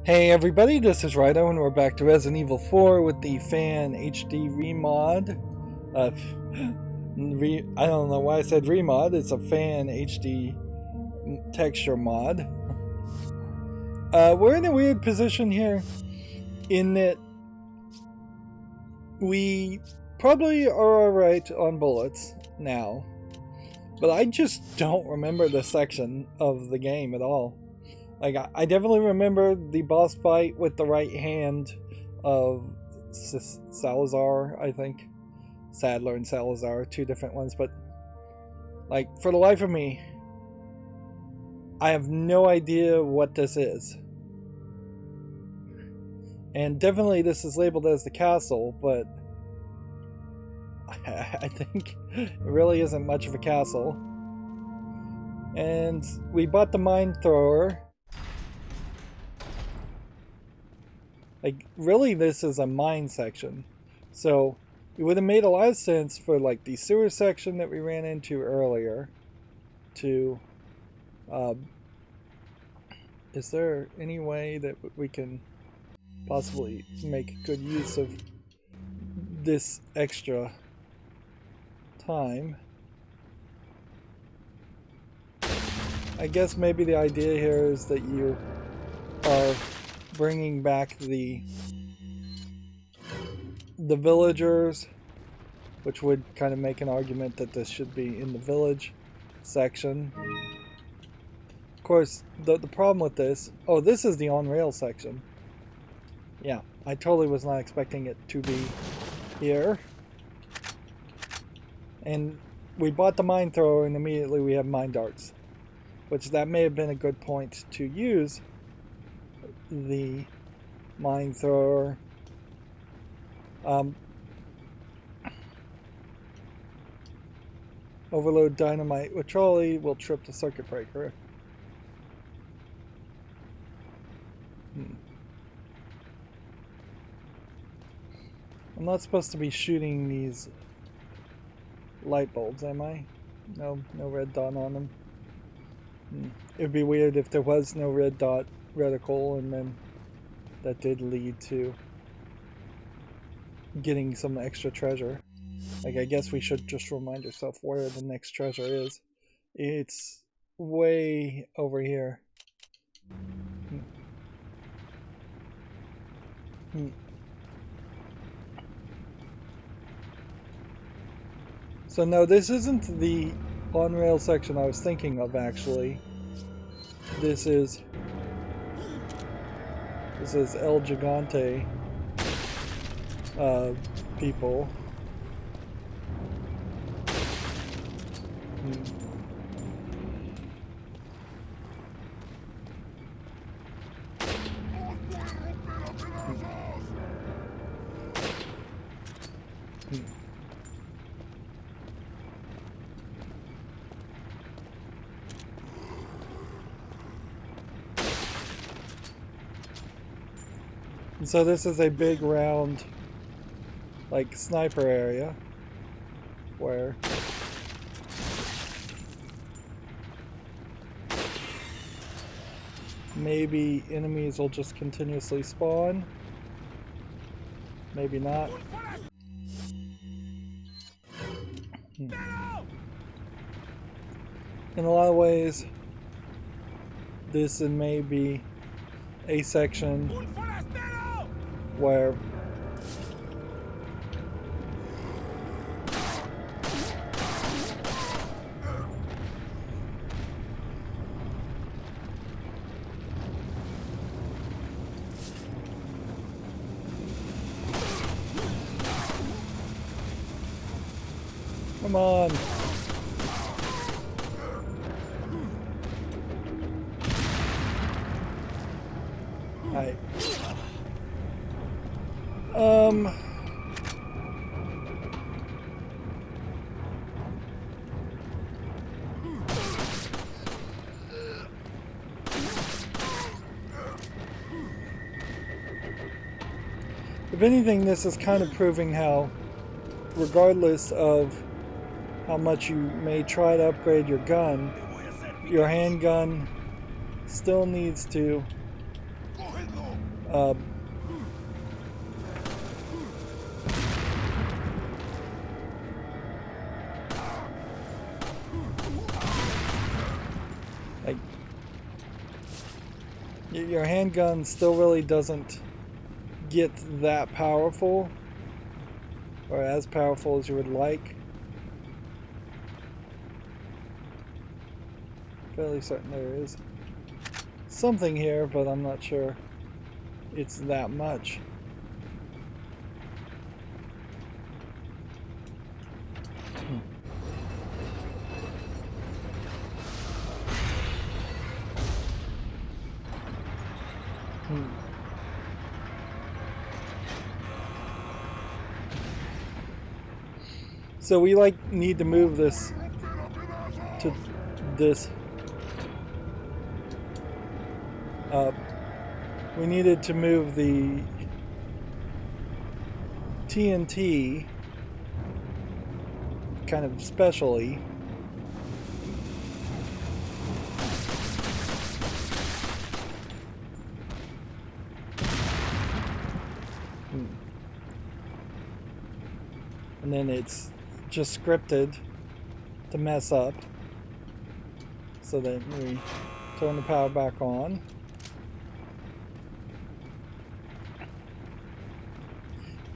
Hey everybody, this is Rydo and we're back to Resident Evil 4 with the Fan HD remod. I don't know why I said remod, it's a Fan HD texture mod. We're in a weird position here in that we probably are alright on bullets now, but I just don't remember this section of the game at all. Like, I definitely remember the boss fight with the right hand of Salazar, I think. Sadler and Salazar, two different ones, but like, for the life of me, I have no idea what this is. And definitely this is labeled as the castle, but I think it really isn't much of a castle. And we bought the mine thrower. Like, really this is a mine section. So it would have made a lot of sense for like the sewer section that we ran into earlier to is there any way that we can possibly make good use of this extra time? I guess maybe the idea here is that you are bringing back the villagers, which would kind of make an argument that this should be in the village section. Of course, the problem with this... Oh, this is the on-rail section. Yeah, I totally was not expecting it to be here. And we bought the mine thrower and immediately we have mine darts, which that may have been a good point to use the mine thrower. Overload dynamite with trolley will trip the circuit breaker. I'm not supposed to be shooting these light bulbs, am I? No red dot on them. It'd be weird if there was no red dot reticle and then that did lead to getting some extra treasure. Like, I guess we should just remind ourselves where the next treasure is. It's way over here. So no, this isn't the on-rail section I was thinking of, actually. This is El Gigante people. So this is a big round, like, sniper area where maybe enemies will just continuously spawn. Maybe not. In a lot of ways, this may be a section where come on. Hi. If anything, this is kind of proving how, regardless of how much you may try to upgrade your gun, your handgun still needs to Like, your handgun still really doesn't get that powerful, or as powerful as you would like. Fairly certain there is something here, but I'm not sure it's that much. So we need to move this to this. We needed to move the TNT kind of specially. And then it's just scripted to mess up. So then we turn the power back on.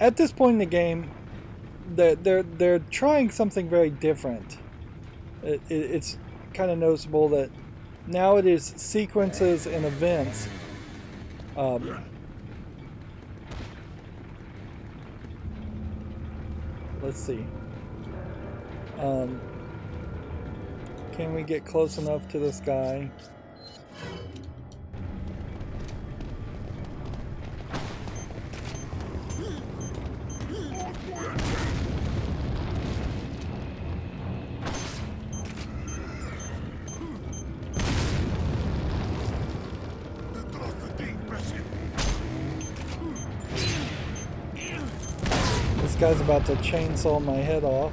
At this point in the game, they're trying something very different. It's kind of noticeable that now it is sequences and events. Let's see. Can we get close enough to this guy? This guy's about to chainsaw my head off.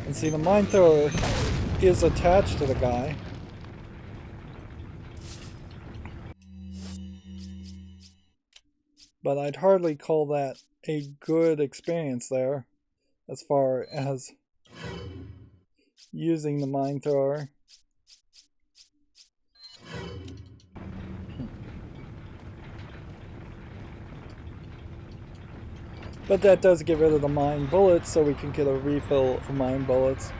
And see, the mine thrower is attached to the guy. But I'd hardly call that a good experience there as far as using the mine thrower. But that does get rid of the mine bullets, so we can get a refill of mine bullets.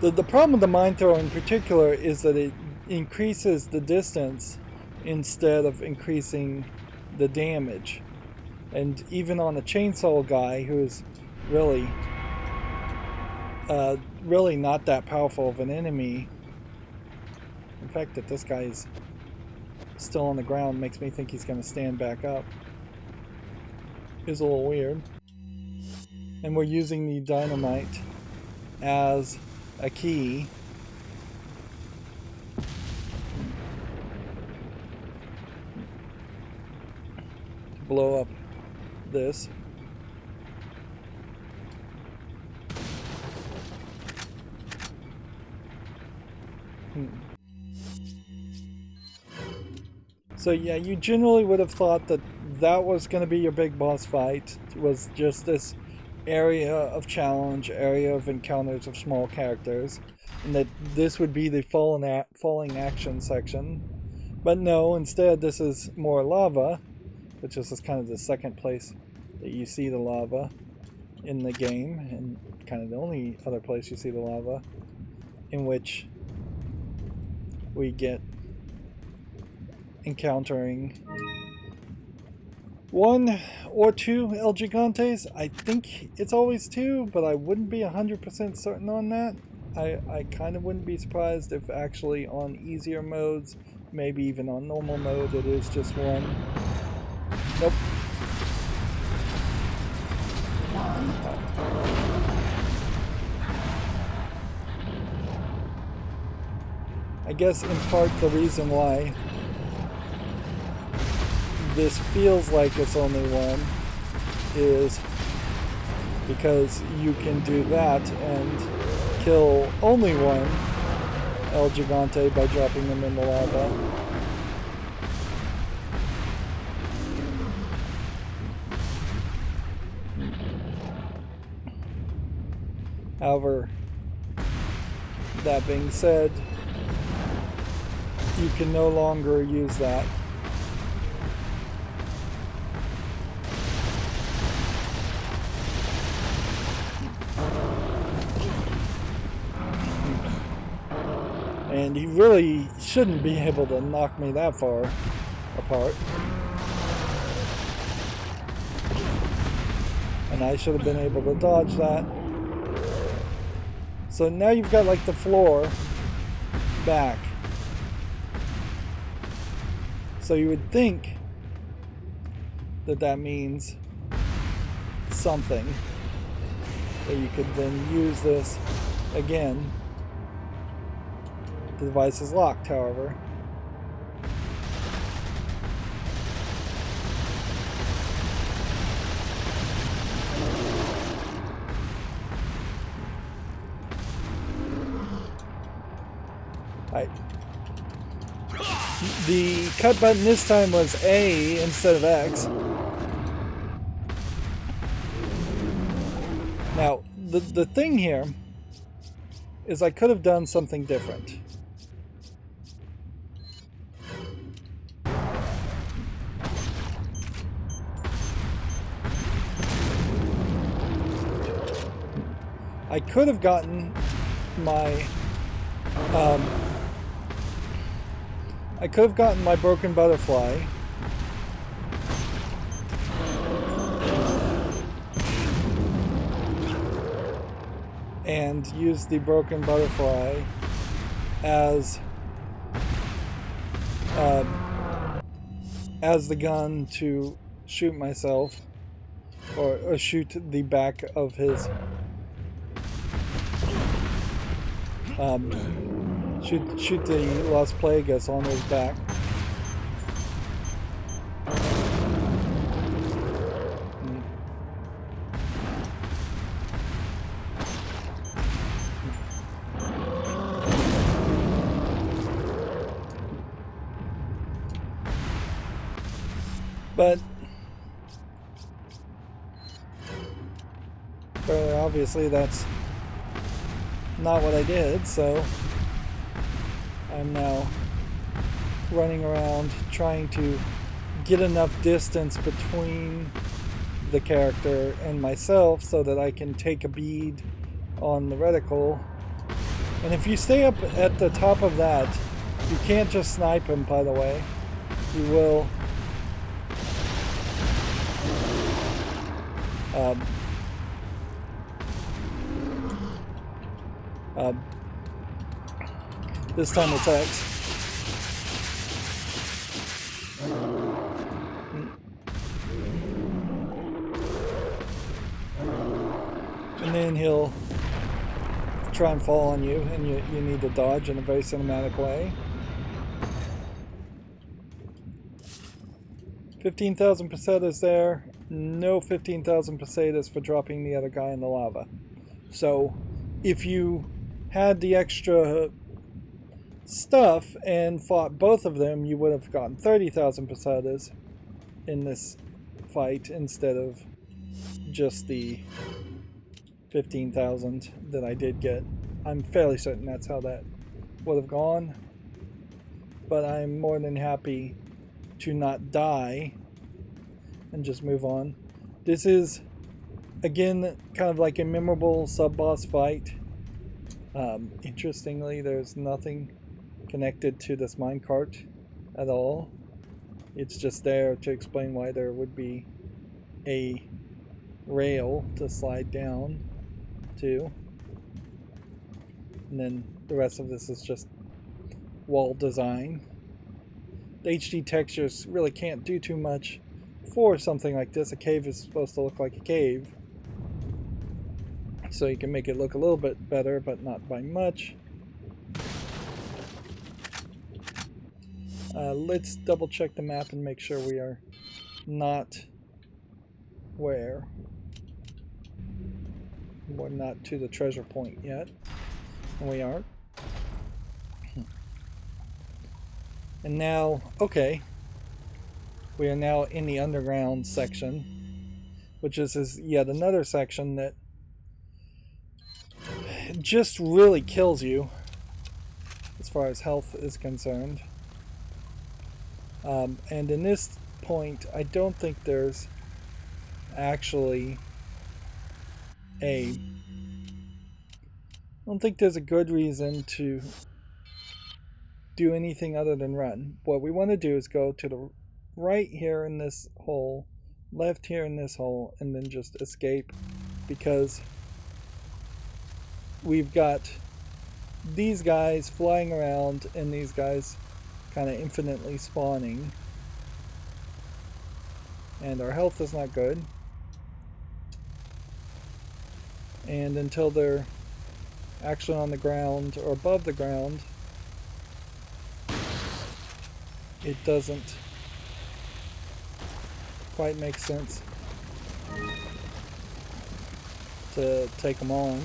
The problem with the mine thrower in particular is that it increases the distance instead of increasing the damage. And even on a chainsaw guy who's really not that powerful of an enemy. In fact, that this guy is still on the ground makes me think he's going to stand back up. Is a little weird. And we're using the dynamite as a key. To blow up this. So yeah, you generally would have thought that that was going to be your big boss fight. It was just this area of challenge, area of encounters of small characters, and that this would be the falling action section. But no, instead this is more lava, which is kind of the second place that you see the lava in the game, and kind of the only other place you see the lava, in which we get encountering one or two El Gigantes. I think it's always two, but I wouldn't be 100% certain on that. I kind of wouldn't be surprised if actually on easier modes, maybe even on normal mode, it is just one. Nope. I guess in part the reason why this feels like it's only one is because you can do that and kill only one El Gigante by dropping them in the lava. However, that being said, you can no longer use that. And you really shouldn't be able to knock me that far apart. And I should have been able to dodge that. So now you've got like the floor back. So you would think that that means something. That you could then use this again. The device is locked, however. Right. The cut button this time was A instead of X. Now, the thing here is I could have done something different. I could have gotten my broken butterfly and used the broken butterfly as the gun to shoot myself or shoot the back of his shoot the Las Plagas on his back. But obviously that's not what I did, so I'm now running around trying to get enough distance between the character and myself so that I can take a bead on the reticle. And if you stay up at the top of that, you can't just snipe him, by the way. You will this time it's X. And then he'll try and fall on you, and you need to dodge in a very cinematic way. 15,000 pesetas there. No 15,000 pesetas for dropping the other guy in the lava. So if you had the extra stuff and fought both of them, you would have gotten 30,000 pesetas in this fight instead of just the 15,000 that I did get. I'm fairly certain that's how that would have gone, but I'm more than happy to not die and just move on. This is again kind of like a memorable sub-boss fight. Interestingly, there's nothing connected to this minecart at all. It's just there to explain why there would be a rail to slide down to. And then the rest of this is just wall design. The HD textures really can't do too much for something like this. A cave is supposed to look like a cave, so you can make it look a little bit better, but not by much. Let's double check the map and make sure we are not where. We're not to the treasure point yet. We are. And now, okay. We are now in the underground section, which is yet another section that just really kills you as far as health is concerned. And in this point, I don't think there's actually I don't think there's a good reason to do anything other than run. What we want to do is go to the right here in this hole, left here in this hole, and then just escape, because we've got these guys flying around and these guys kind of infinitely spawning, and our health is not good. And until they're actually on the ground or above the ground, it doesn't quite make sense to take them on.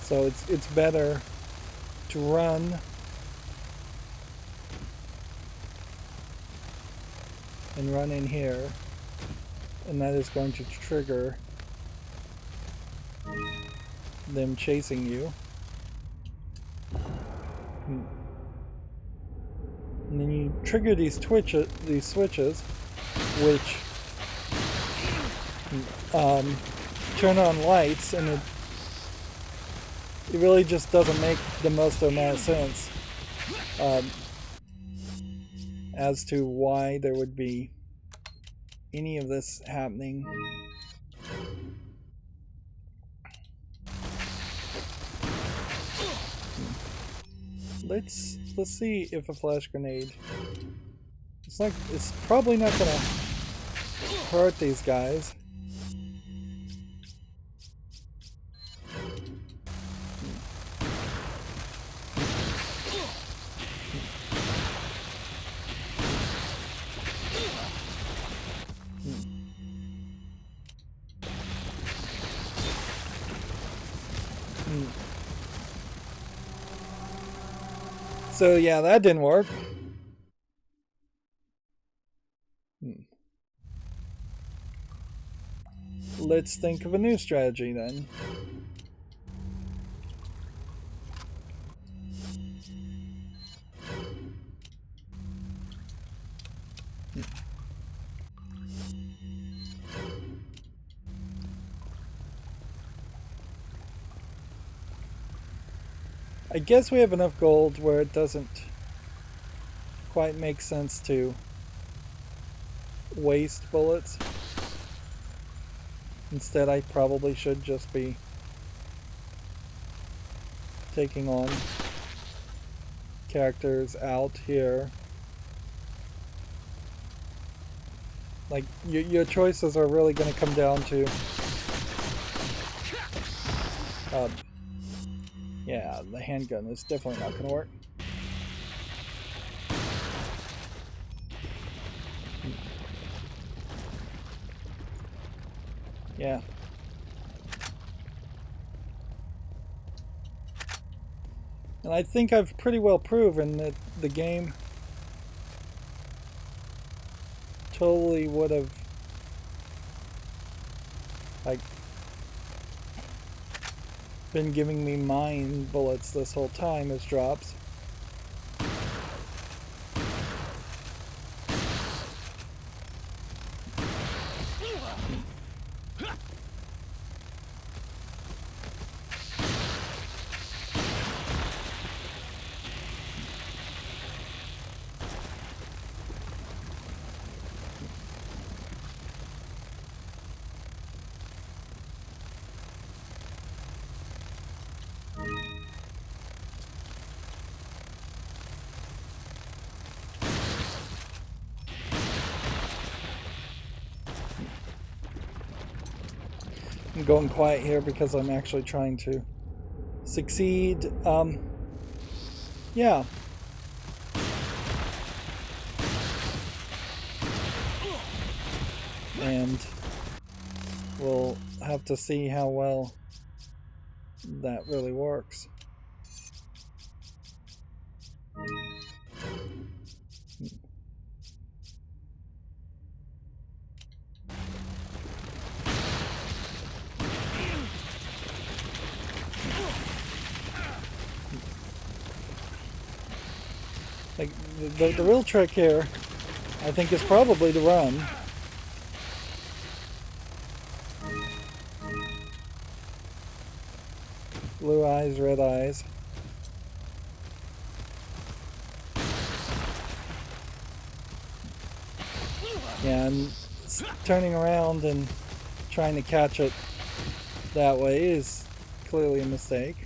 So it's better to run and run in here, and that is going to trigger them chasing you. And then you trigger these switches, which turn on lights, and it really just doesn't make the most amount of sense as to why there would be any of this happening. Let's see if a flash grenade. It's probably not gonna hurt these guys. So yeah, that didn't work. Let's think of a new strategy then. I guess we have enough gold where it doesn't quite make sense to waste bullets. Instead, I probably should just be taking on characters out here. Like, your choices are really going to come down to yeah, the handgun is definitely not going to work. Yeah. And I think I've pretty well proven that the game totally would have, like, been giving me mine bullets this whole time as drops. I'm going quiet here because I'm actually trying to succeed. Yeah. And we'll have to see how well that really works. Like the real trick here, I think, is probably to run. Blue eyes, red eyes. Yeah, and turning around and trying to catch it that way is clearly a mistake.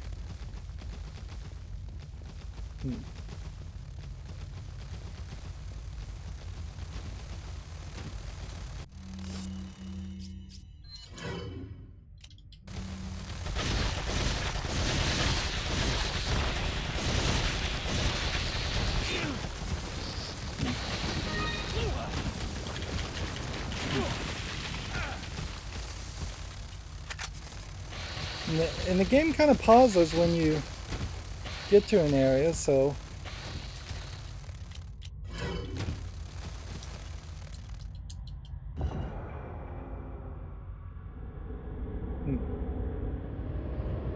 And the game kind of pauses when you get to an area, so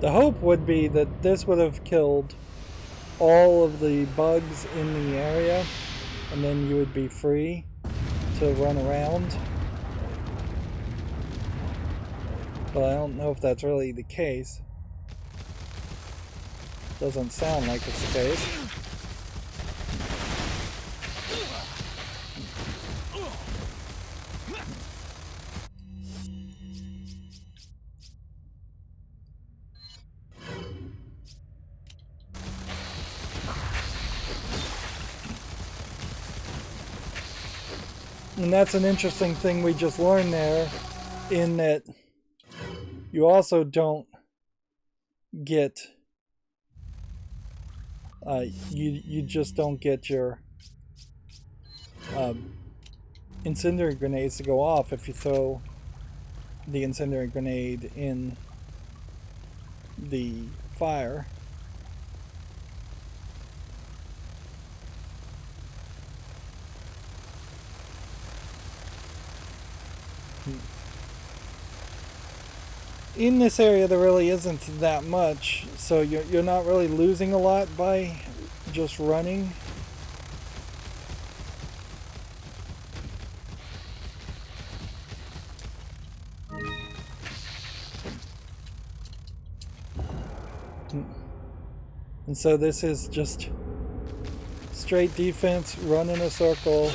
the hope would be that this would have killed all of the bugs in the area, and then you would be free to run around. But I don't know if that's really the case. Doesn't sound like it's the case. And that's an interesting thing we just learned there, in that you also don't get you just don't get your incendiary grenades to go off if you throw the incendiary grenade in the fire. In this area there really isn't that much, so you're not really losing a lot by just running. And so this is just straight defense, run in a circle,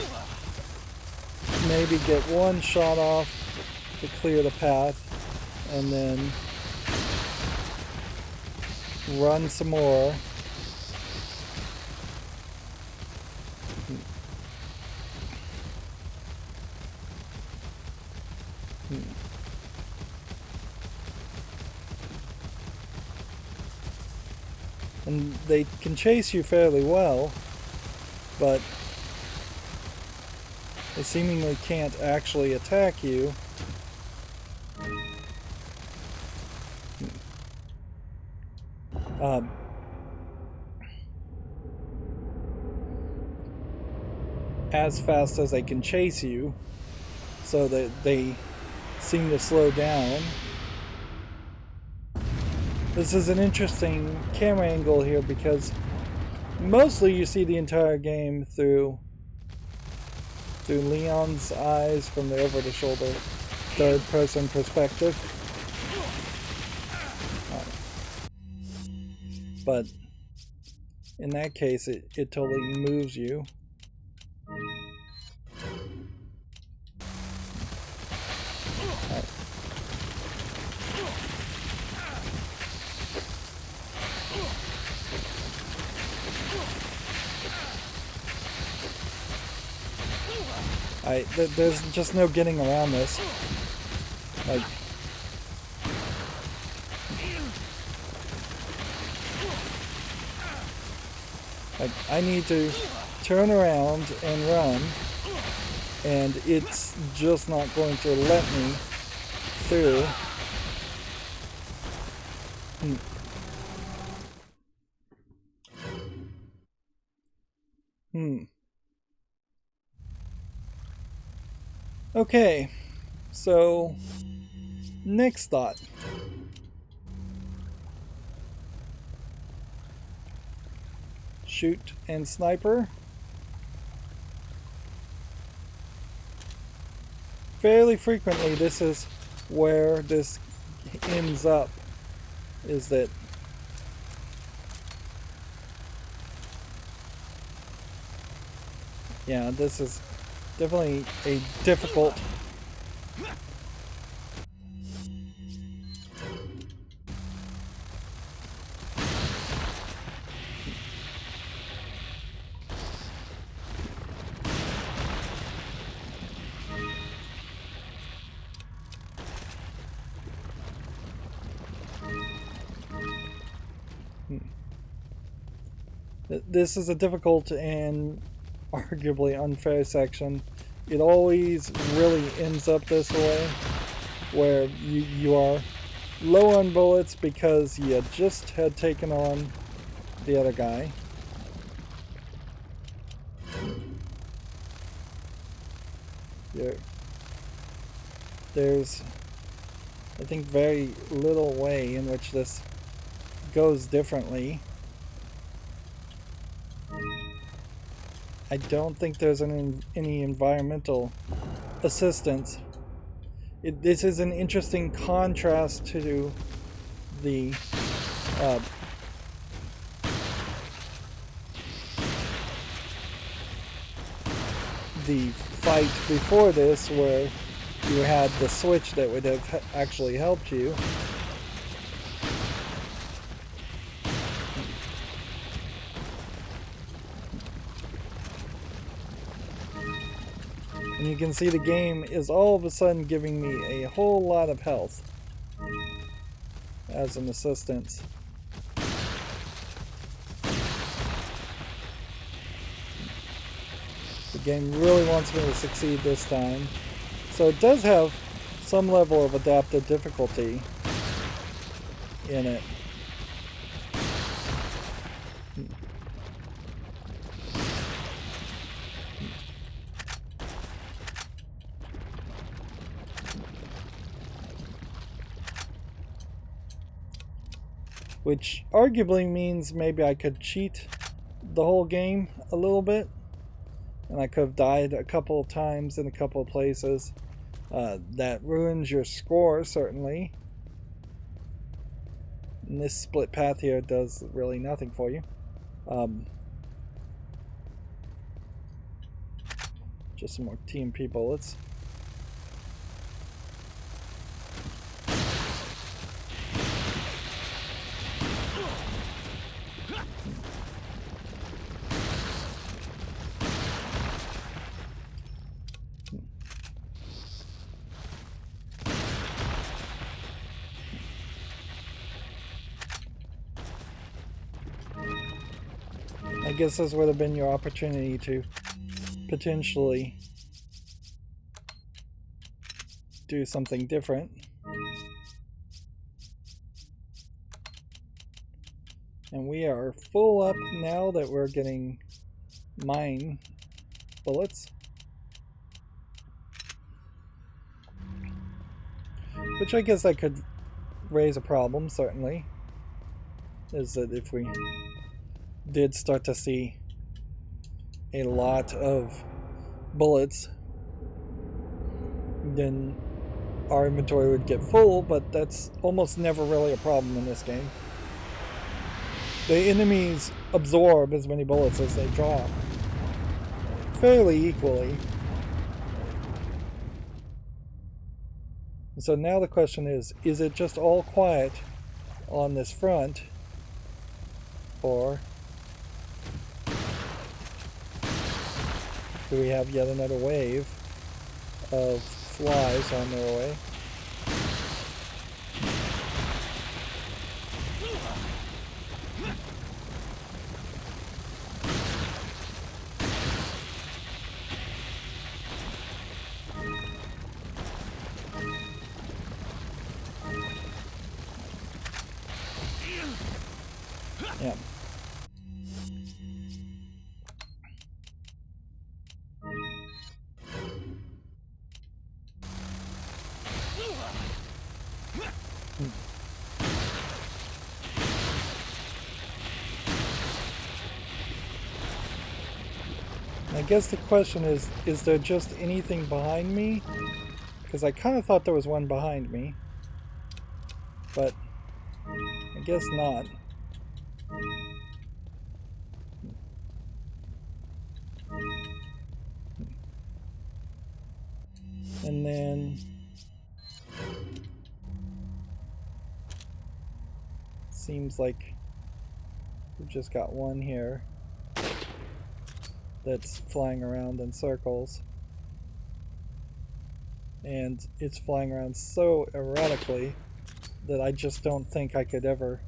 maybe get one shot off to clear the path, and then run some more. And they can chase you fairly well, but they seemingly can't actually attack you. As fast as they can chase you, so that they seem to slow down. This is an interesting camera angle here because mostly you see the entire game through Leon's eyes from the over-the-shoulder third-person perspective. But in that case, it totally moves you. There's just no getting around this. Like, I need to turn around and run, and it's just not going to let me through. Okay, so next thought. Shoot and sniper. Fairly frequently, this is where this ends up, is that yeah, this is definitely a difficult this is a difficult and arguably unfair section. It always really ends up this way, where you are low on bullets because you just had taken on the other guy. There's, I think, very little way in which this goes differently. I don't think there's any environmental assistance. This is an interesting contrast to the fight before this, where you had the switch that would have actually helped you. And you can see the game is all of a sudden giving me a whole lot of health as an assistance. The game really wants me to succeed this time. So it does have some level of adaptive difficulty in it. Which arguably means maybe I could cheat the whole game a little bit. And I could have died a couple of times in a couple of places. That ruins your score, certainly. And this split path here does really nothing for you. Just some more TMP bullets. I guess this would have been your opportunity to potentially do something different. And we are full up now that we're getting mine bullets. Which I guess that could raise a problem, certainly. Is that if we did start to see a lot of bullets, then our inventory would get full, but that's almost never really a problem in this game. The enemies absorb as many bullets as they draw, fairly equally. So now the question is it just all quiet on this front, or do we have yet another wave of flies on their way? Yeah. I guess the question is there just anything behind me? Because I kind of thought there was one behind me. But I guess not. And then seems like we've just got one here that's flying around in circles. And it's flying around so erratically that I just don't think I could ever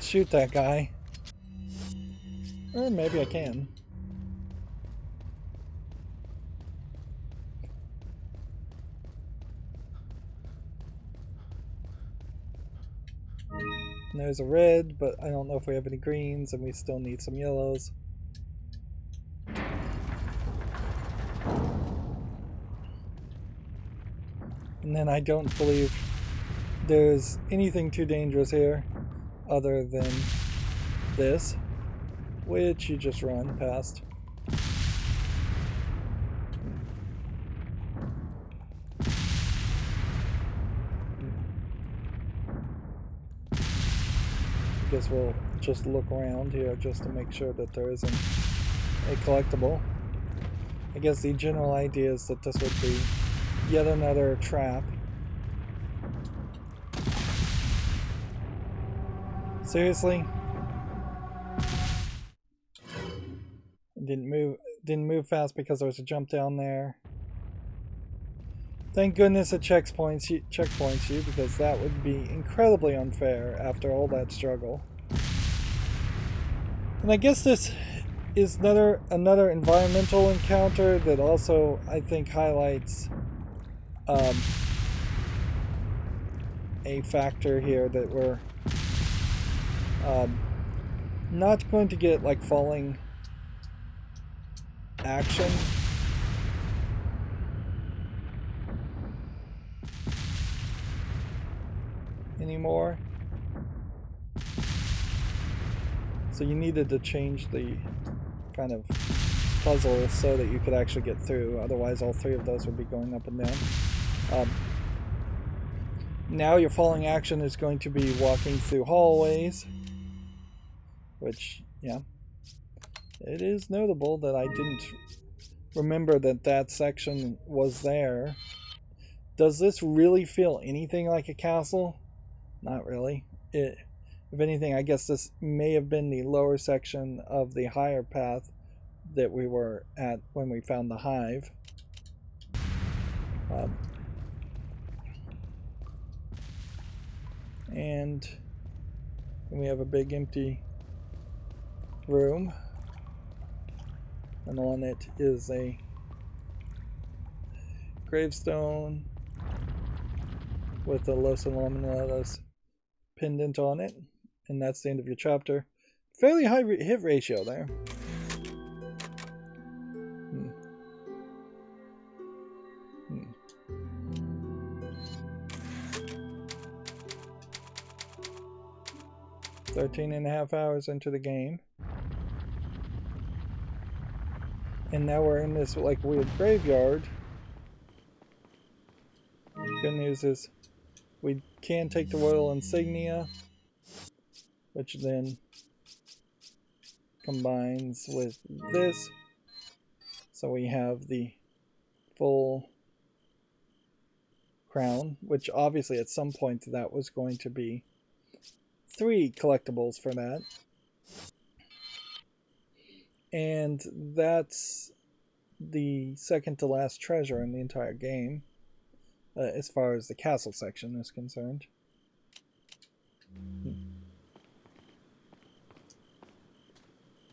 shoot that guy. Or maybe I can. And there's a red, but I don't know if we have any greens, and we still need some yellows. And then I don't believe there's anything too dangerous here other than this, which you just run past. I guess we'll just look around here just to make sure that there isn't a collectible. I guess the general idea is that this would be yet another trap. Seriously? Didn't move fast because there was a jump down there. Thank goodness it checkpoints you, because that would be incredibly unfair after all that struggle. And I guess this is another environmental encounter that also, I think, highlights a factor here that we're not going to get like falling action. Anymore. So you needed to change the kind of puzzle so that you could actually get through. Otherwise all three of those would be going up and down. Now your falling action is going to be walking through hallways. Which, yeah. It is notable that I didn't remember that section was there. Does this really feel anything like a castle? Not really. If anything, I guess this may have been the lower section of the higher path that we were at when we found the hive. And we have a big empty room. And on it is a gravestone with a Los Illuminados pendant on it. And that's the end of your chapter. Fairly high hit ratio there. 13.5 hours into the game. And now we're in this like weird graveyard. Good news is we can take the royal insignia, which then combines with this. So we have the full crown, which obviously at some point that was going to be 3 collectibles for that. And that's the second to last treasure in the entire game, as far as the castle section is concerned.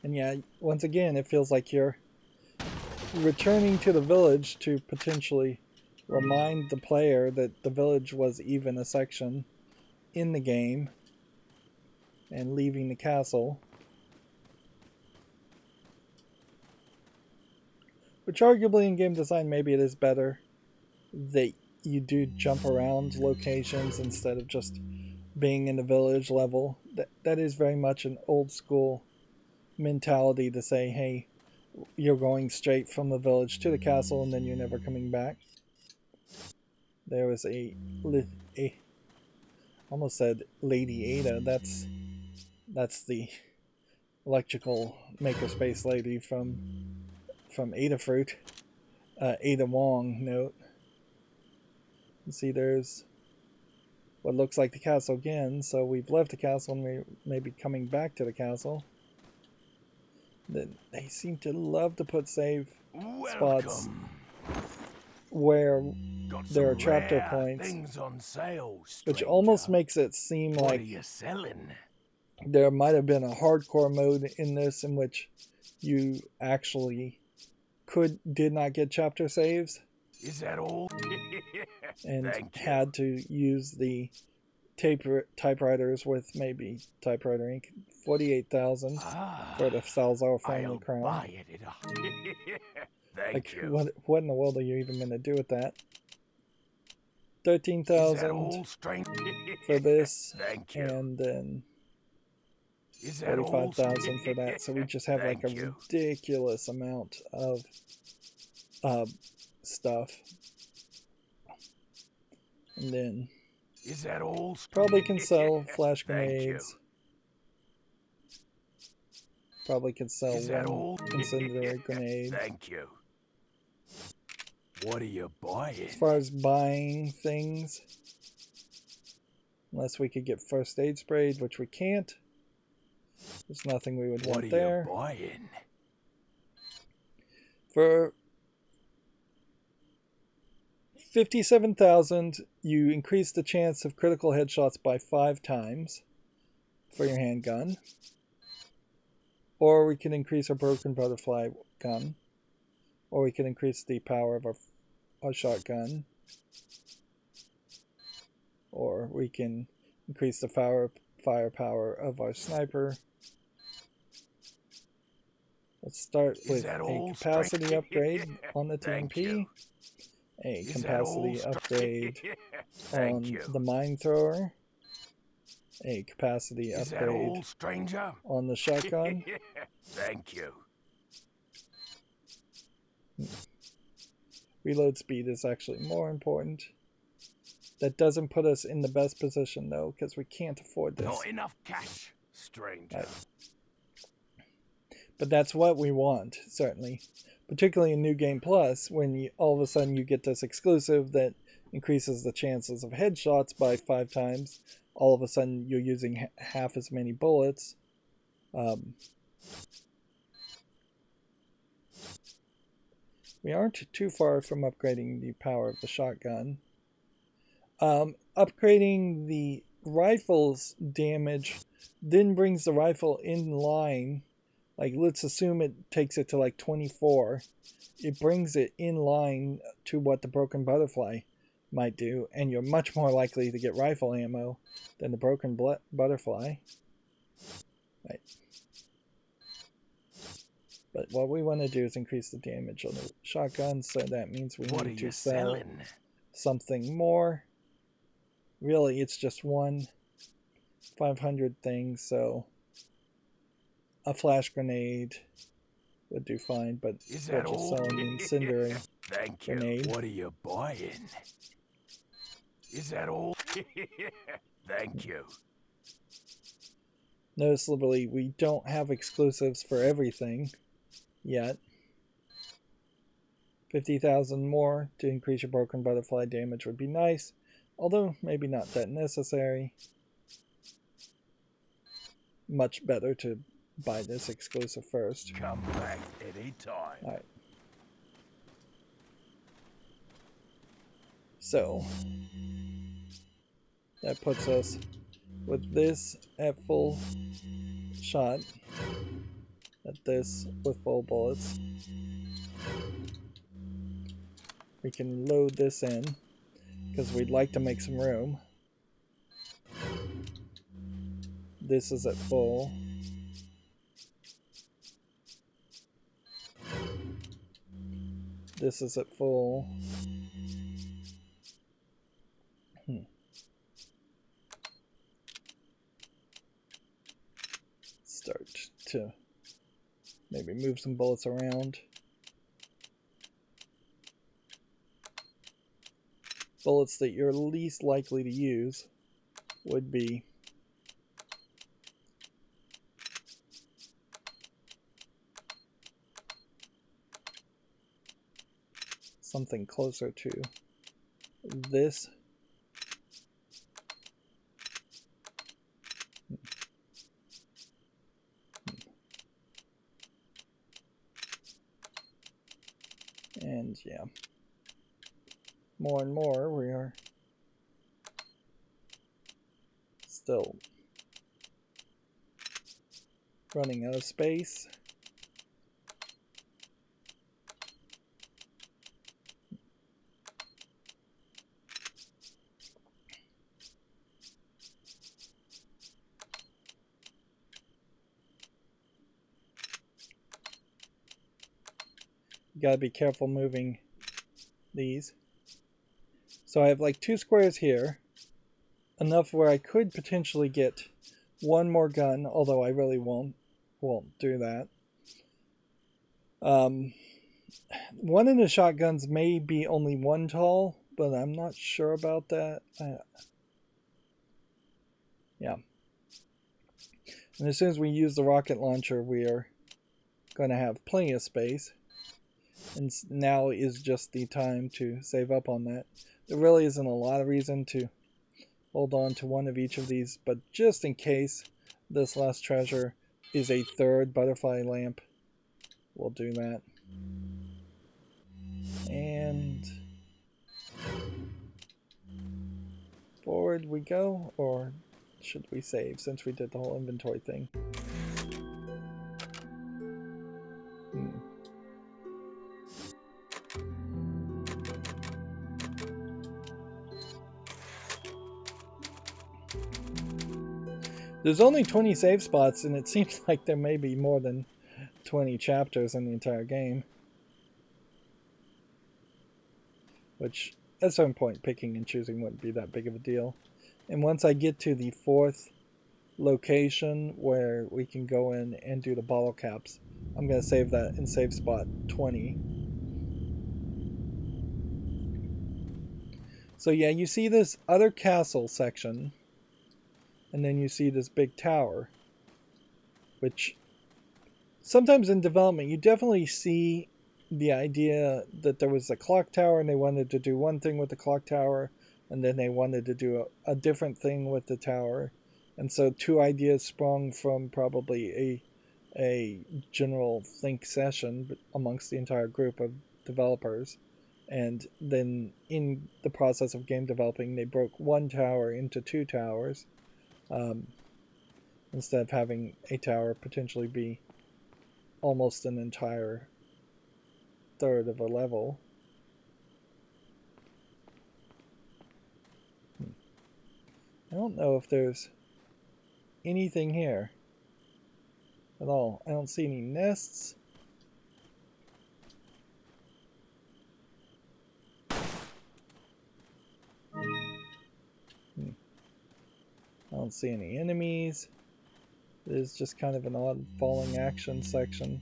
And yeah, once again, it feels like you're returning to the village to potentially remind the player that the village was even a section in the game, and leaving the castle. Which arguably in game design, maybe it is better that you do jump around locations instead of just being in the village level. That is very much an old school mentality to say, hey, you're going straight from the village to the castle and then you're never coming back. There was a almost said Lady Ada. That's the electrical makerspace lady from Adafruit. Ada Wong note. You see, there's what looks like the castle again. So we've left the castle and we may be coming back to the castle. Then they seem to love to put save spots where there are trapdoor points, on sale, which almost makes it seem what like are you selling? there might have been a hardcore mode in this in which you actually did not get chapter saves. Is that all? And had to use the typewriters with maybe typewriter ink. 48,000 for the Salazar family crown. Buy it. Thank like you. what in the world are you even going to do with that? 13,000 for this. Thank you. And then 45,000 for that. So we just have like a ridiculous amount of stuff. And then is that all? Probably can sell flash grenades. Probably can sell one incendiary grenade. Thank you. What are you buying? As far as buying things, unless we could get first aid sprayed, which we can't. There's nothing we would want there. What are you buying? For 57,000, you increase the chance of critical headshots by 5 times for your handgun. Or we can increase our broken butterfly gun. Or we can increase the power of our shotgun. Or we can increase the firepower of our sniper. Let's start with a capacity upgrade on the TMP. A capacity upgrade on the mine thrower. A capacity upgrade on the shotgun. Thank you. Reload speed is actually more important. That doesn't put us in the best position though, because we can't afford this. Not enough cash, stranger. Right. But that's what we want, certainly. Particularly in New Game Plus, when all of a sudden you get this exclusive that increases the chances of headshots by 5 times. All of a sudden you're using half as many bullets. We aren't too far from upgrading the power of the shotgun. Upgrading the rifle's damage then brings the rifle in line. Like, let's assume it takes it to like 24. It brings it in line to what the broken butterfly might do, and you're much more likely to get rifle ammo than the broken butterfly. Right. But what we want to do is increase the damage on the shotgun, so that means we need to sell something more. Really, it's just one 500 thing, so a flash grenade would do fine, but we'll just sell an incendiary grenade. What are you buying? Is that all? Thank you. Noticeably, we don't have exclusives for everything yet. 50,000 more to increase your broken butterfly damage would be nice, although maybe not that necessary. Much better to buy this exclusive first. Come back anytime. Alright. So, that puts us with this at full shot, at this with full bullets. We can load this in, because we'd like to make some room. This is at full. This is at full. Start to Maybe move some bullets around. Bullets that you're least likely to use would be something closer to this. And yeah, more and more we are still running out of space. You gotta be careful moving these. So I have like 2 squares here, enough where I could potentially get one more gun, although I really won't do that. One of the shotguns may be only 1 tall, but I'm not sure about that. Yeah. And as soon as we use the rocket launcher, we are going to have plenty of space. And now is just the time to save up on that. There really isn't a lot of reason to hold on to one of each of these, but just in case this last treasure is a 3rd butterfly lamp, we'll do that. And forward we go, or should we save since we did the whole inventory thing? There's only 20 save spots, and it seems like there may be more than 20 chapters in the entire game. Which, at some point, picking and choosing wouldn't be that big of a deal. And once I get to the 4th location where we can go in and do the bottle caps, I'm going to save that in save spot 20. So yeah, you see this other castle section, and then you see this big tower, which sometimes in development you definitely see the idea that there was a clock tower and they wanted to do one thing with the clock tower, and then they wanted to do a different thing with the tower. And so 2 ideas sprung from probably a general think session amongst the entire group of developers. And then in the process of game developing, they broke 1 tower into 2 towers, instead of having a tower potentially be almost an entire 1/3 of a level. I don't know if there's anything here at all. I don't see any nests. I don't see any enemies. It is just kind of an odd falling action section.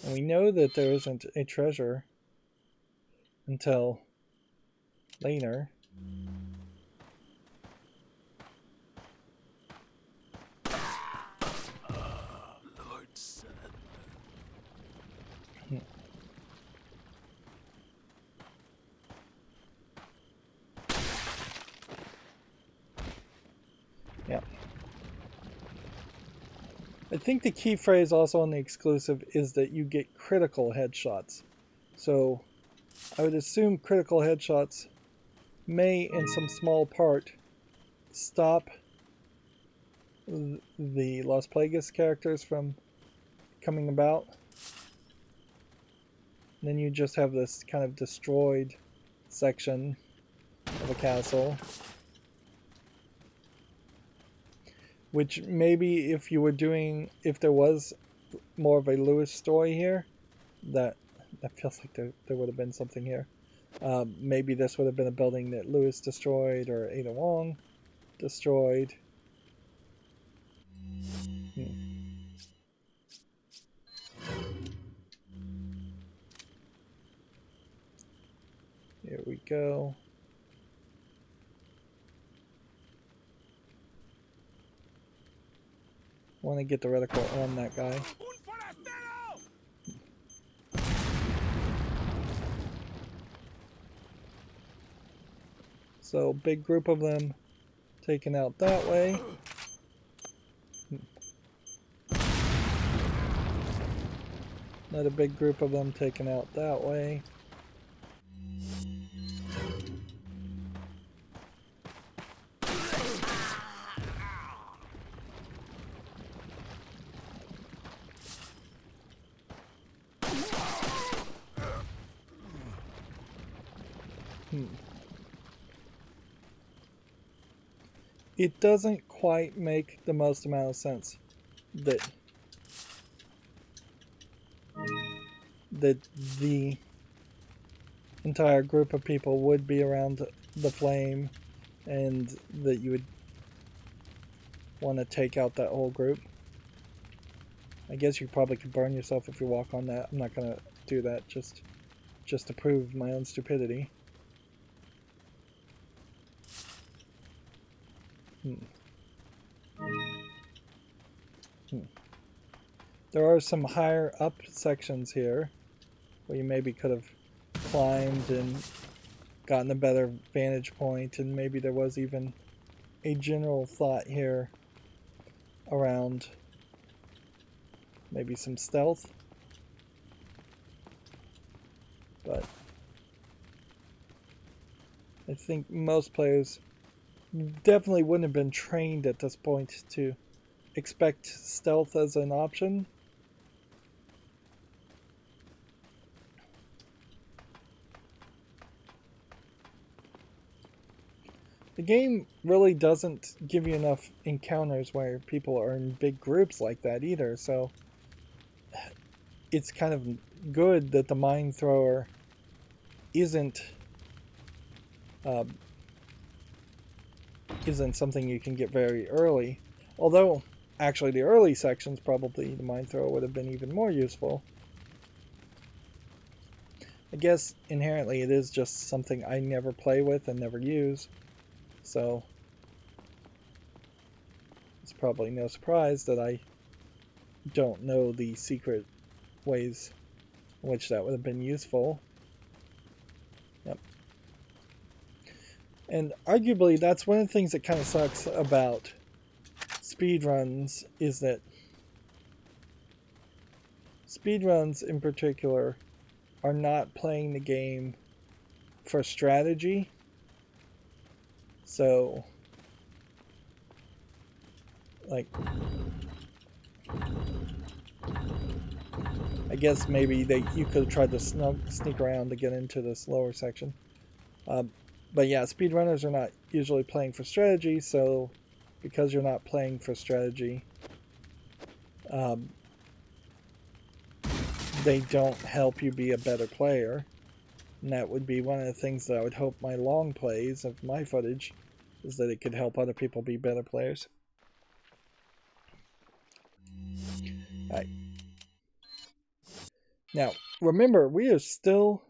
And we know that there isn't a treasure until later. Lord son. Yeah. I think the key phrase also on the exclusive is that you get critical headshots. So I would assume critical headshots may, in some small part, stop the Las Plagas characters from coming about. And then you just have this kind of destroyed section of a castle. Which maybe if there was more of a Lewis story here, that feels like there would have been something here. Maybe this would have been a building that Lewis destroyed or Ada Wong destroyed. go. Want to get the reticle on that guy. So big group of them taken out that way. Another big group of them taken out that way. It doesn't quite make the most amount of sense that the entire group of people would be around the flame and that you would want to take out that whole group. I guess you probably could burn yourself if you walk on that. I'm not gonna do that just to prove my own stupidity. There are some higher up sections here where you maybe could have climbed and gotten a better vantage point, and maybe there was even a general thought here around maybe some stealth. But I think most players definitely wouldn't have been trained at this point to expect stealth as an option. The game really doesn't give you enough encounters where people are in big groups like that either, so it's kind of good that the mine thrower isn't something you can get very early. Although, actually the early sections probably the mine thrower would have been even more useful. I guess inherently it is just something I never play with and never use. So it's probably no surprise that I don't know the secret ways in which that would have been useful. Yep. And arguably that's one of the things that kind of sucks about speedruns, is that speedruns in particular are not playing the game for strategy. So, like, I guess maybe you could have tried to sneak around to get into this lower section. But yeah, speedrunners are not usually playing for strategy, so because you're not playing for strategy, they don't help you be a better player. And that would be one of the things that I would hope my long plays of my footage is that it could help other people be better players. Alright. Now, remember, we are still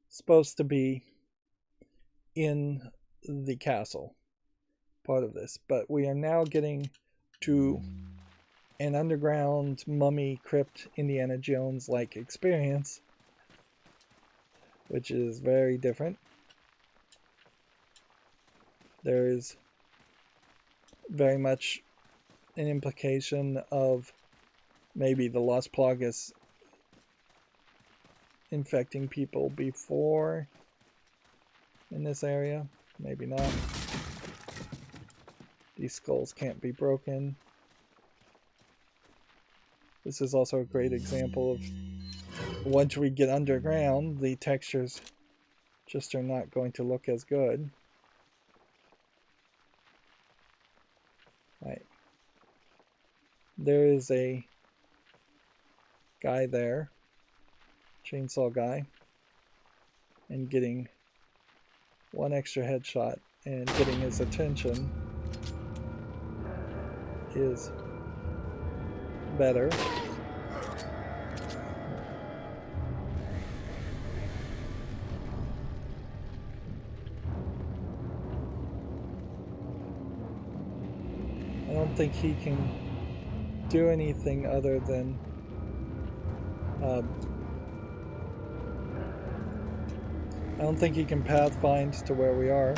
supposed to be in the castle part of this, but we are now getting to an underground mummy crypt Indiana Jones like experience, which is very different. There is very much an implication of maybe the Lost Plagas infecting people before in this area. Maybe not. These skulls can't be broken. This is also a great example of once we get underground, the textures just are not going to look as good. Right. There is a guy there, chainsaw guy, and getting one extra headshot and getting his attention is better. think he can do anything other than I don't think he can pathfind to where we are.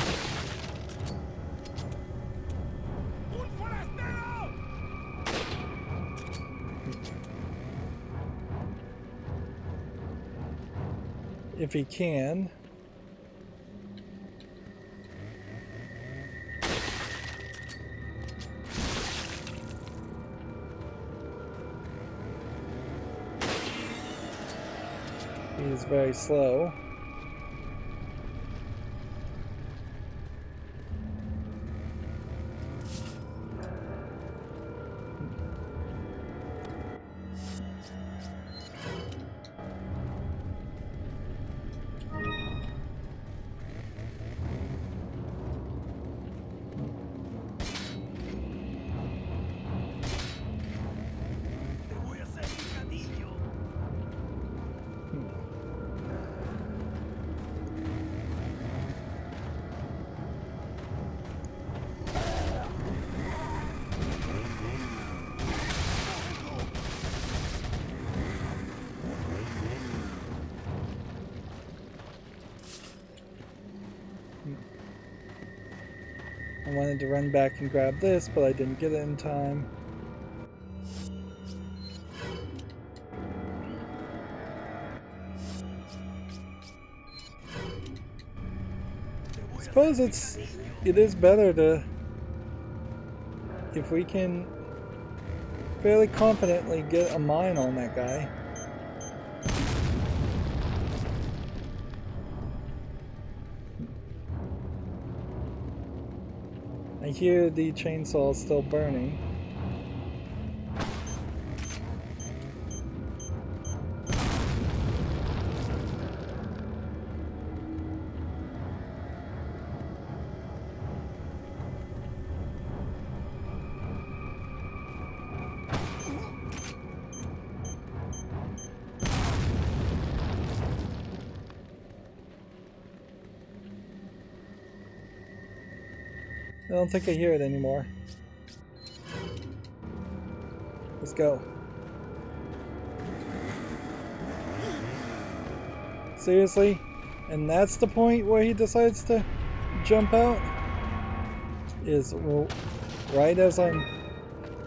If he can. He's very slow. I wanted to run back and grab this, but I didn't get it in time. I suppose it is better to, if we can fairly confidently get a mine on that guy. I hear the chainsaw still burning. I don't think I hear it anymore. Let's go. Seriously? And that's the point where he decides to jump out? Is right as I'm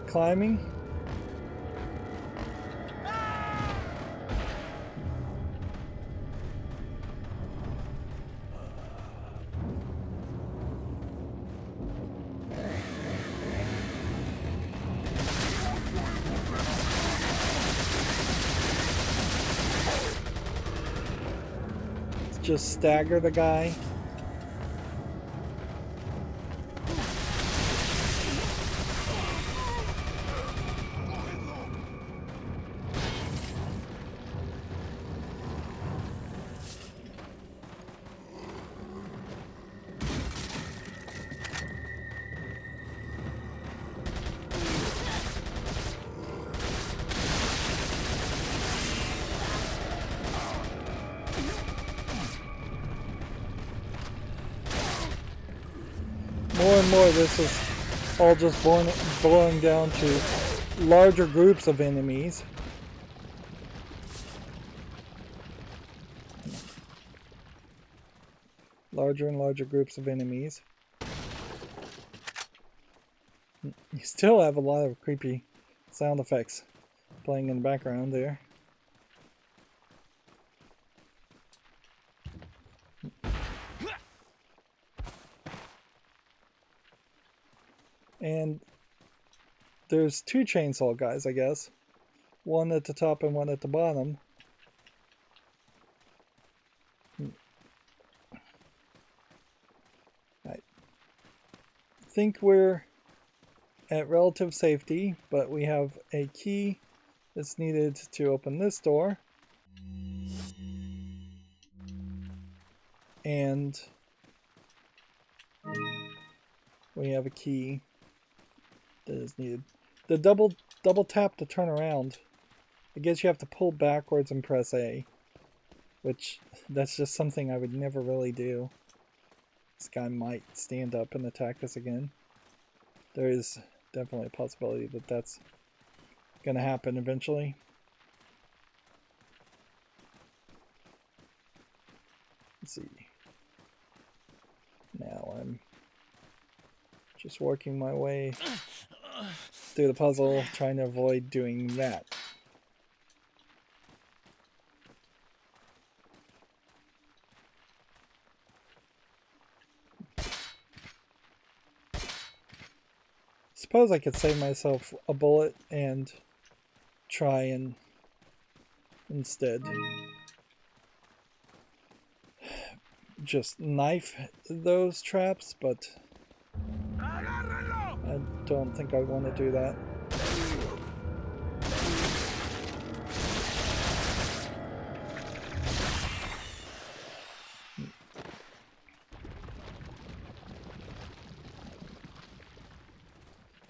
climbing? Just stagger the guy. More and more this is all just boiling down to larger groups of enemies. Larger and larger groups of enemies. You still have a lot of creepy sound effects playing in the background there. And there's two chainsaw guys, I guess. One at the top and one at the bottom. I think we're at relative safety, but we have a key that's needed to open this door. And we have a key that is needed. The double tap to turn around. I guess you have to pull backwards and press A. Which, that's just something I would never really do. This guy might stand up and attack us again. There's definitely a possibility that that's going to happen eventually. Let's see. Now I'm just working my way through the puzzle, trying to avoid doing that. Suppose I could save myself a bullet and try and instead just knife those traps, but I don't think I want to do that.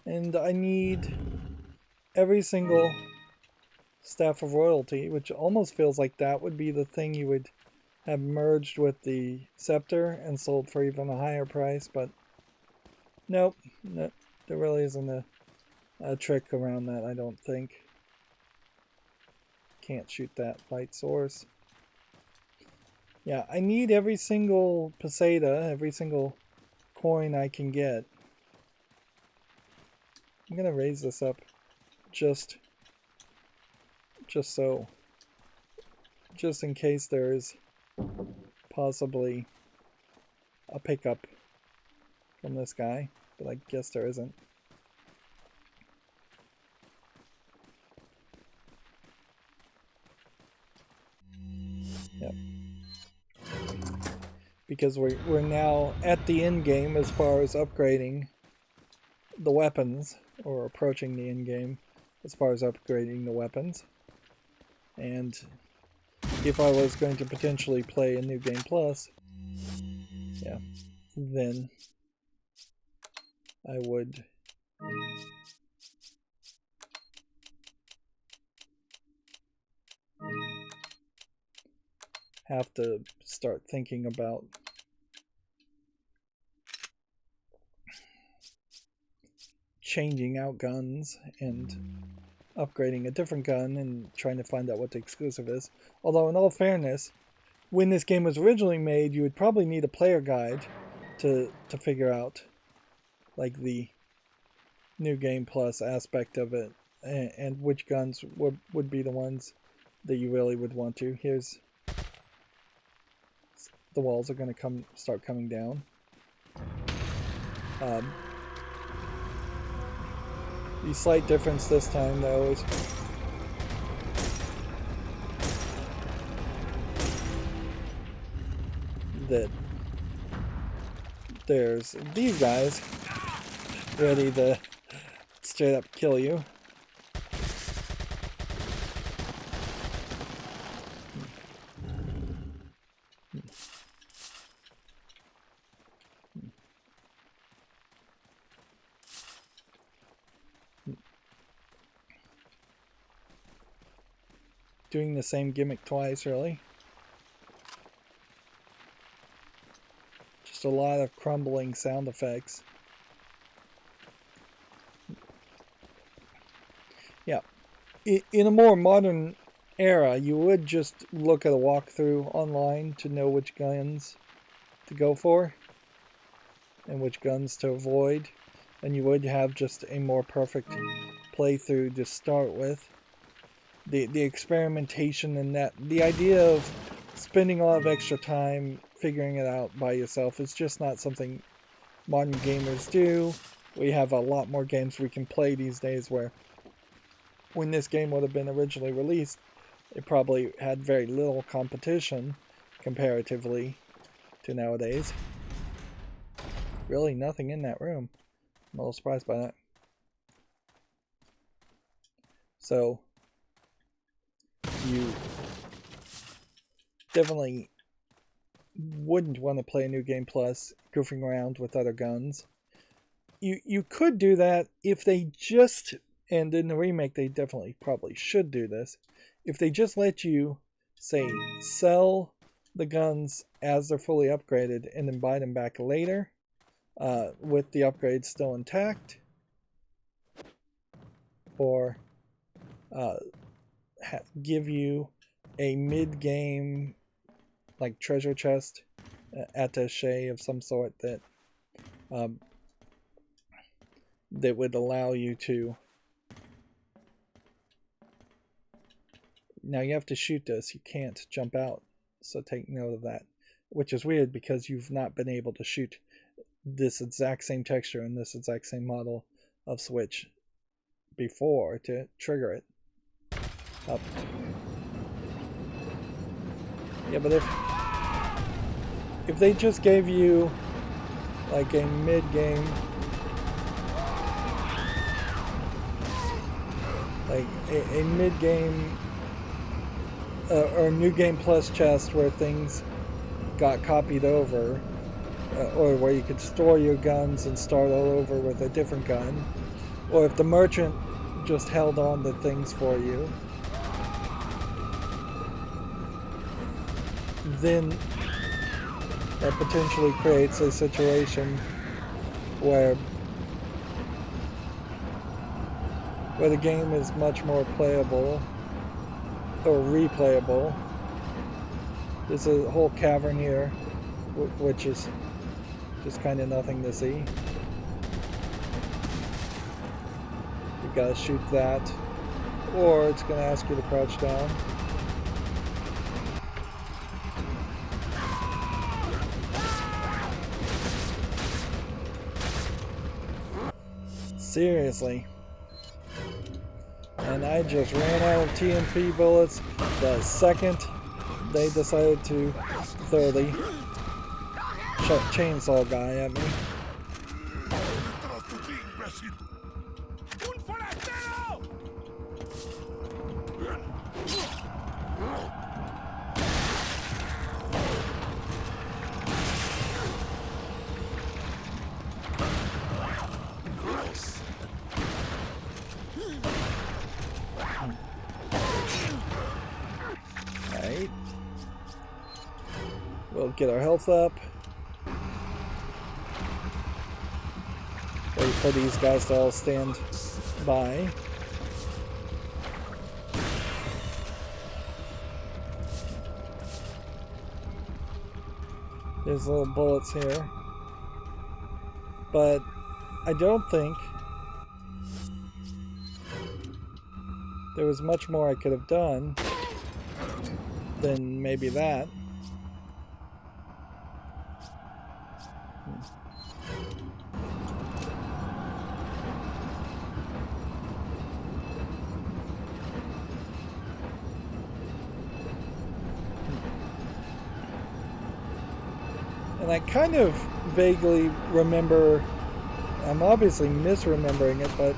And I need every single Staff of Royalty, which almost feels like that would be the thing you would have merged with the Scepter and sold for even a higher price, but nope, no, there really isn't a trick around that, I don't think. Can't shoot that light source. Yeah, I need every single peseta, every single coin I can get. I'm gonna raise this up just so, just in case there is possibly a pickup from this guy, but I guess there isn't. Yep. Because we're now at the end game as far as upgrading the weapons, or approaching the end game as far as upgrading the weapons. And if I was going to potentially play a New Game Plus, yeah, then I would have to start thinking about changing out guns and upgrading a different gun and trying to find out what the exclusive is. Although in all fairness, when this game was originally made, you would probably need a player guide to figure out like the New Game Plus aspect of it, and which guns would be the ones that you really would want to. Here's the walls are going to start coming down. The slight difference this time though is that there's these guys ready to straight up kill you. Doing the same gimmick twice, really. Just a lot of crumbling sound effects. Yeah. In a more modern era, you would just look at a walkthrough online to know which guns to go for and which guns to avoid, and you would have just a more perfect playthrough to start with. The experimentation and that, the idea of spending a lot of extra time figuring it out by yourself is just not something modern gamers do. We have a lot more games we can play these days, where when this game would have been originally released, it probably had very little competition comparatively to nowadays. Really nothing in that room. I'm a little surprised by that. So you definitely wouldn't want to play a New Game Plus goofing around with other guns. You could do that if they just, and in the remake they definitely probably should do this, if they just let you, say, sell the guns as they're fully upgraded and then buy them back later with the upgrades still intact. or give you a mid-game like treasure chest attaché of some sort that that would allow you to. Now you have to shoot this, you can't jump out, so take note of that, which is weird because you've not been able to shoot this exact same texture and this exact same model of switch before to trigger it. Up. Yeah, but if they just gave you like a mid-game, like a mid-game or New Game Plus chest where things got copied over, or where you could store your guns and start all over with a different gun, or if the merchant just held on to things for you, then that potentially creates a situation where the game is much more playable or replayable. There's a whole cavern here, which is just kind of nothing to see. You gotta shoot that, or it's gonna ask you to crouch down. Seriously. And I just ran out of TNT bullets the second they decided to throw the chainsaw guy at me. Alright. We'll get our health up. Wait for these guys to all stand by. There's little bullets here. But I don't think there was much more I could have done than maybe that. And I kind of vaguely remember, I'm obviously misremembering it, but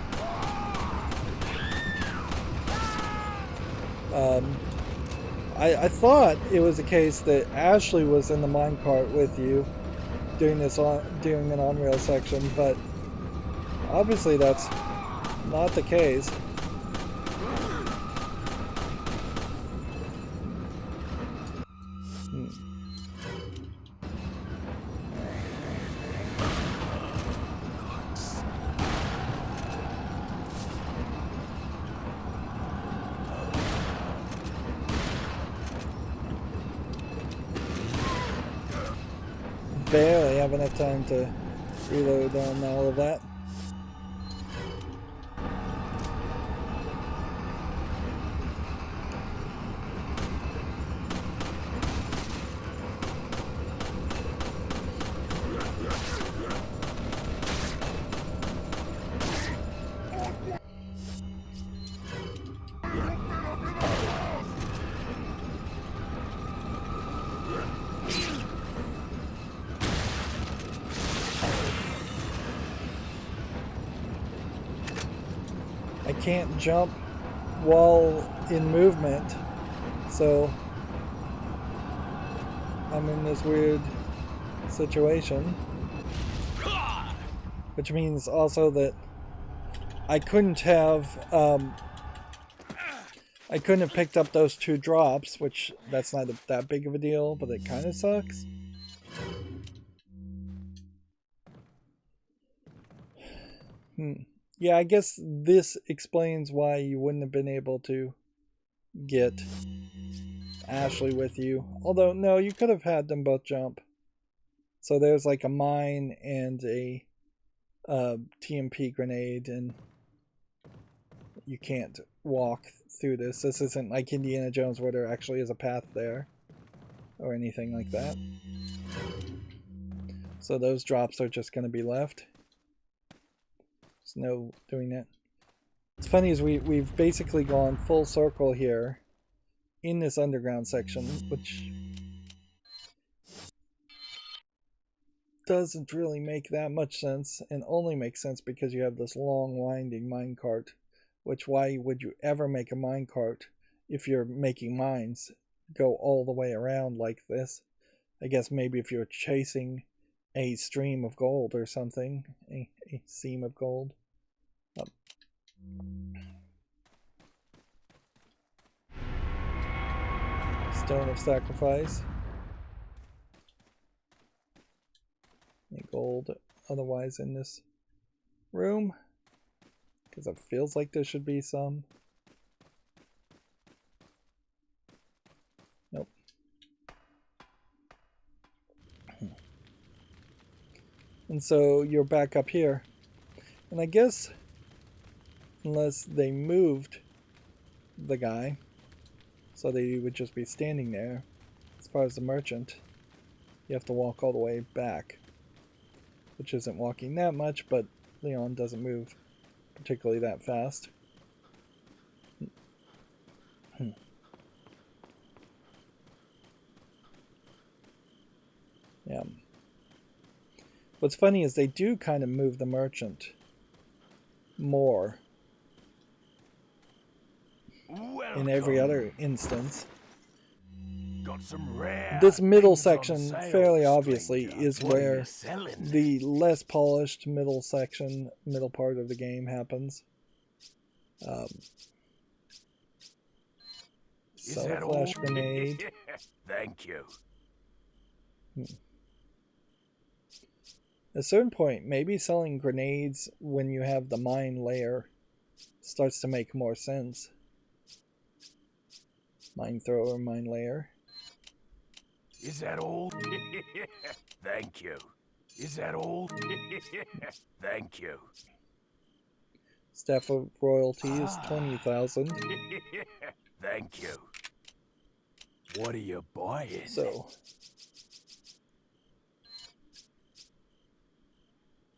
I thought it was a case that Ashley was in the minecart with you doing an on-rail section, but obviously that's not the case. Barely have enough time to reload on all of that. I can't jump while in movement, so I'm in this weird situation, which means also that I couldn't have picked up those 2 drops, which that's not that big of a deal, but it kind of sucks. Yeah, I guess this explains why you wouldn't have been able to get Ashley with you. Although, no, you could have had them both jump. So there's like a mine and a TMP grenade, and you can't walk through this. This isn't like Indiana Jones where there actually is a path there or anything like that. So those drops are just going to be left. There's no doing that. What's funny is we've basically gone full circle here in this underground section, which doesn't really make that much sense, and only makes sense because you have this long winding minecart, which why would you ever make a minecart if you're making mines go all the way around like this? I guess maybe if you're chasing a stream of gold or something, a seam of gold. Stone of Sacrifice. Any gold otherwise in this room? Because it feels like there should be some. Nope. And so you're back up here. And I guess unless they moved the guy so that he would just be standing there, as far as the merchant, you have to walk all the way back. Which isn't walking that much, but Leon doesn't move particularly that fast. Yeah. What's funny is they do kind of move the merchant more in every other instance. Got some rare This middle things on section, sale, fairly obviously, stranger. is What are you where selling? the less polished middle section, middle part of the game happens. Sell a flash grenade. Thank you. At a certain point, maybe selling grenades when you have the mine layer starts to make more sense. Mine thrower, mine layer. Is that all? Thank you. Is that all? Thank you. Staff of royalty is 20,000. Thank you. What are you buying? So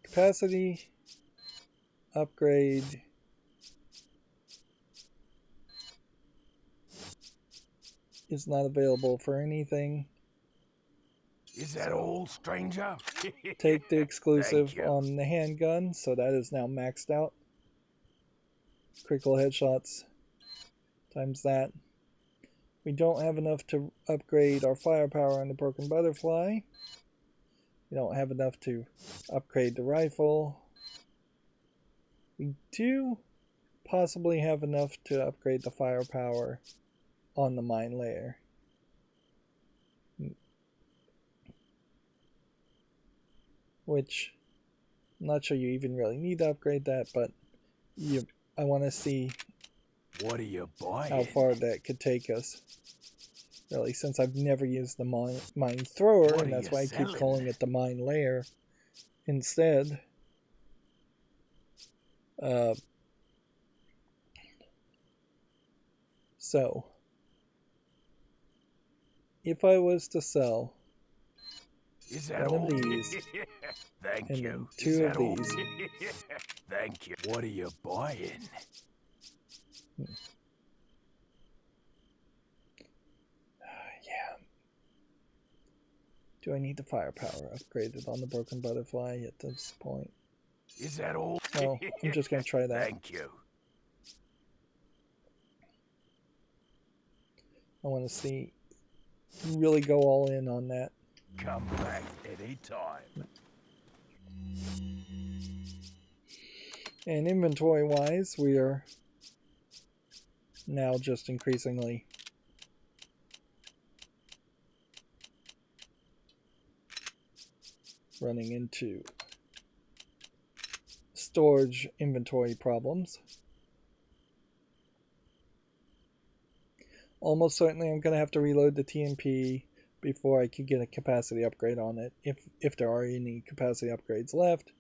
capacity upgrade. Is not available for anything. Is that all, stranger? Take the exclusive you. on the handgun, so that is now maxed out. Critical headshots times that. We don't have enough to upgrade our firepower on the broken butterfly. We don't have enough to upgrade the rifle. We do possibly have enough to upgrade the firepower on the mine layer. Which I'm not sure you even really need to upgrade that, but I want to see what are you buying? How far that could take us. Really, since I've never used the mine thrower, and that's why I keep calling it the mine layer instead. So, if I was to sell one of these, Thank and you. then two of these. Thank you. What are you buying? Yeah. Do I need the firepower upgraded on the broken butterfly at this point? Is that all? No, I'm just going to try that. Thank you. I want to see, really go all in on that. Come back any time. And inventory wise, we are now just increasingly running into storage inventory problems. Almost certainly I'm going to have to reload the TMP before I could get a capacity upgrade on it, if there are any capacity upgrades left.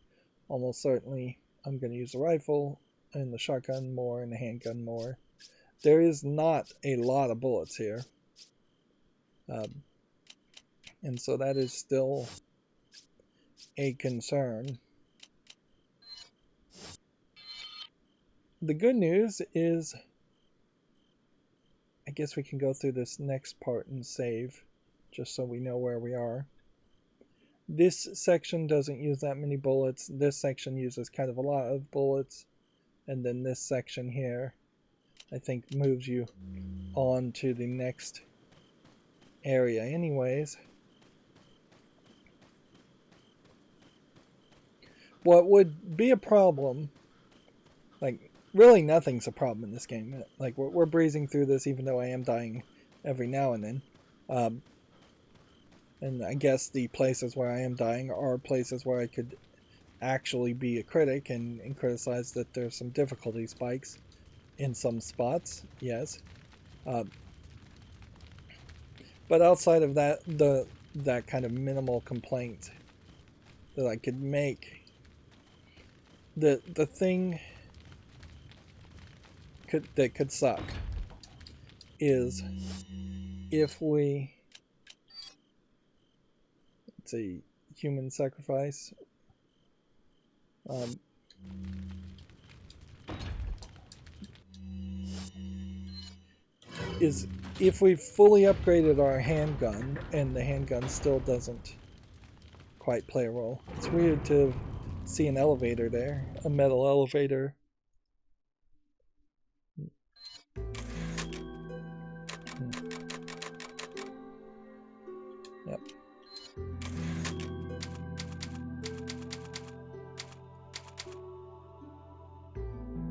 Almost certainly I'm going to use the rifle and the shotgun more and the handgun more. There is not a lot of bullets here. And so that is still a concern. The good news is, I guess we can go through this next part and save, just so we know where we are. This section doesn't use that many bullets. This section uses kind of a lot of bullets. And then this section here, I think, moves you on to the next area anyways. What would be a problem, like, really nothing's a problem in this game. Like, we're breezing through this even though I am dying every now and then. And I guess the places where I am dying are places where I could actually be a critic and criticize that there's some difficulty spikes in some spots, yes. But outside of that, that kind of minimal complaint that I could make, the thing that could suck is if we, let's see, human sacrifice, is if we fully upgraded our handgun and the handgun still doesn't quite play a role. It's weird to see an elevator there, a metal elevator. Yep.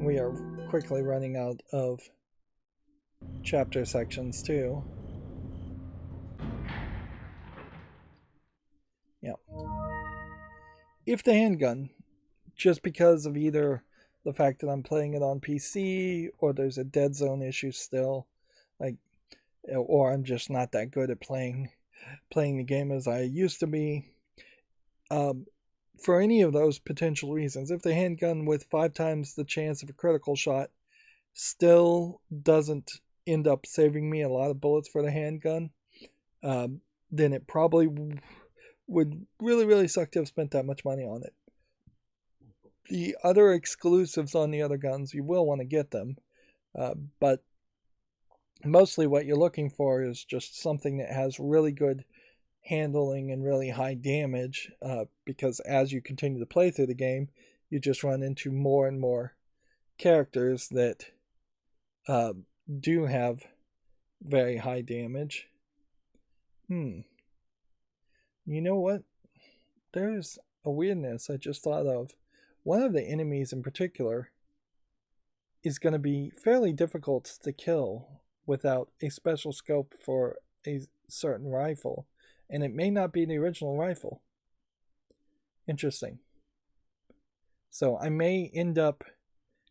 We are quickly running out of chapter sections too. Yeah. If the handgun, just because of either the fact that I'm playing it on PC or there's a dead zone issue still, like, or I'm just not that good at playing the game as I used to be, for any of those potential reasons, if the handgun with 5 times the chance of a critical shot still doesn't end up saving me a lot of bullets for the handgun, then it probably would really, really suck to have spent that much money on it. The other exclusives on the other guns, you will want to get them, but mostly what you're looking for is just something that has really good handling and really high damage, because as you continue to play through the game, you just run into more and more characters that do have very high damage. You know what? There's a weirdness I just thought of. One of the enemies in particular is going to be fairly difficult to kill without a special scope for a certain rifle, and it may not be the original rifle. Interesting. So I may end up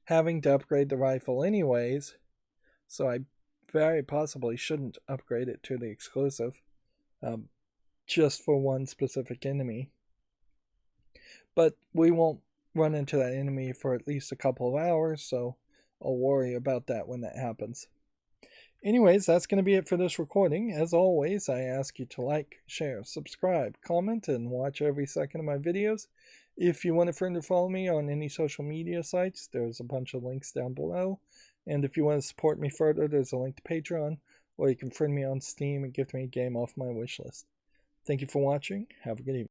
having to upgrade the rifle anyways, so I very possibly shouldn't upgrade it to the exclusive, just for one specific enemy. But we won't run into that enemy for at least a couple of hours, so I'll worry about that when that happens. Anyways, that's going to be it for this recording. As always, I ask you to like, share, subscribe, comment, and watch every second of my videos. If you want a friend to follow me on any social media sites, there's a bunch of links down below. And if you want to support me further, there's a link to Patreon, or you can friend me on Steam and gift me a game off my wishlist. Thank you for watching. Have a good evening.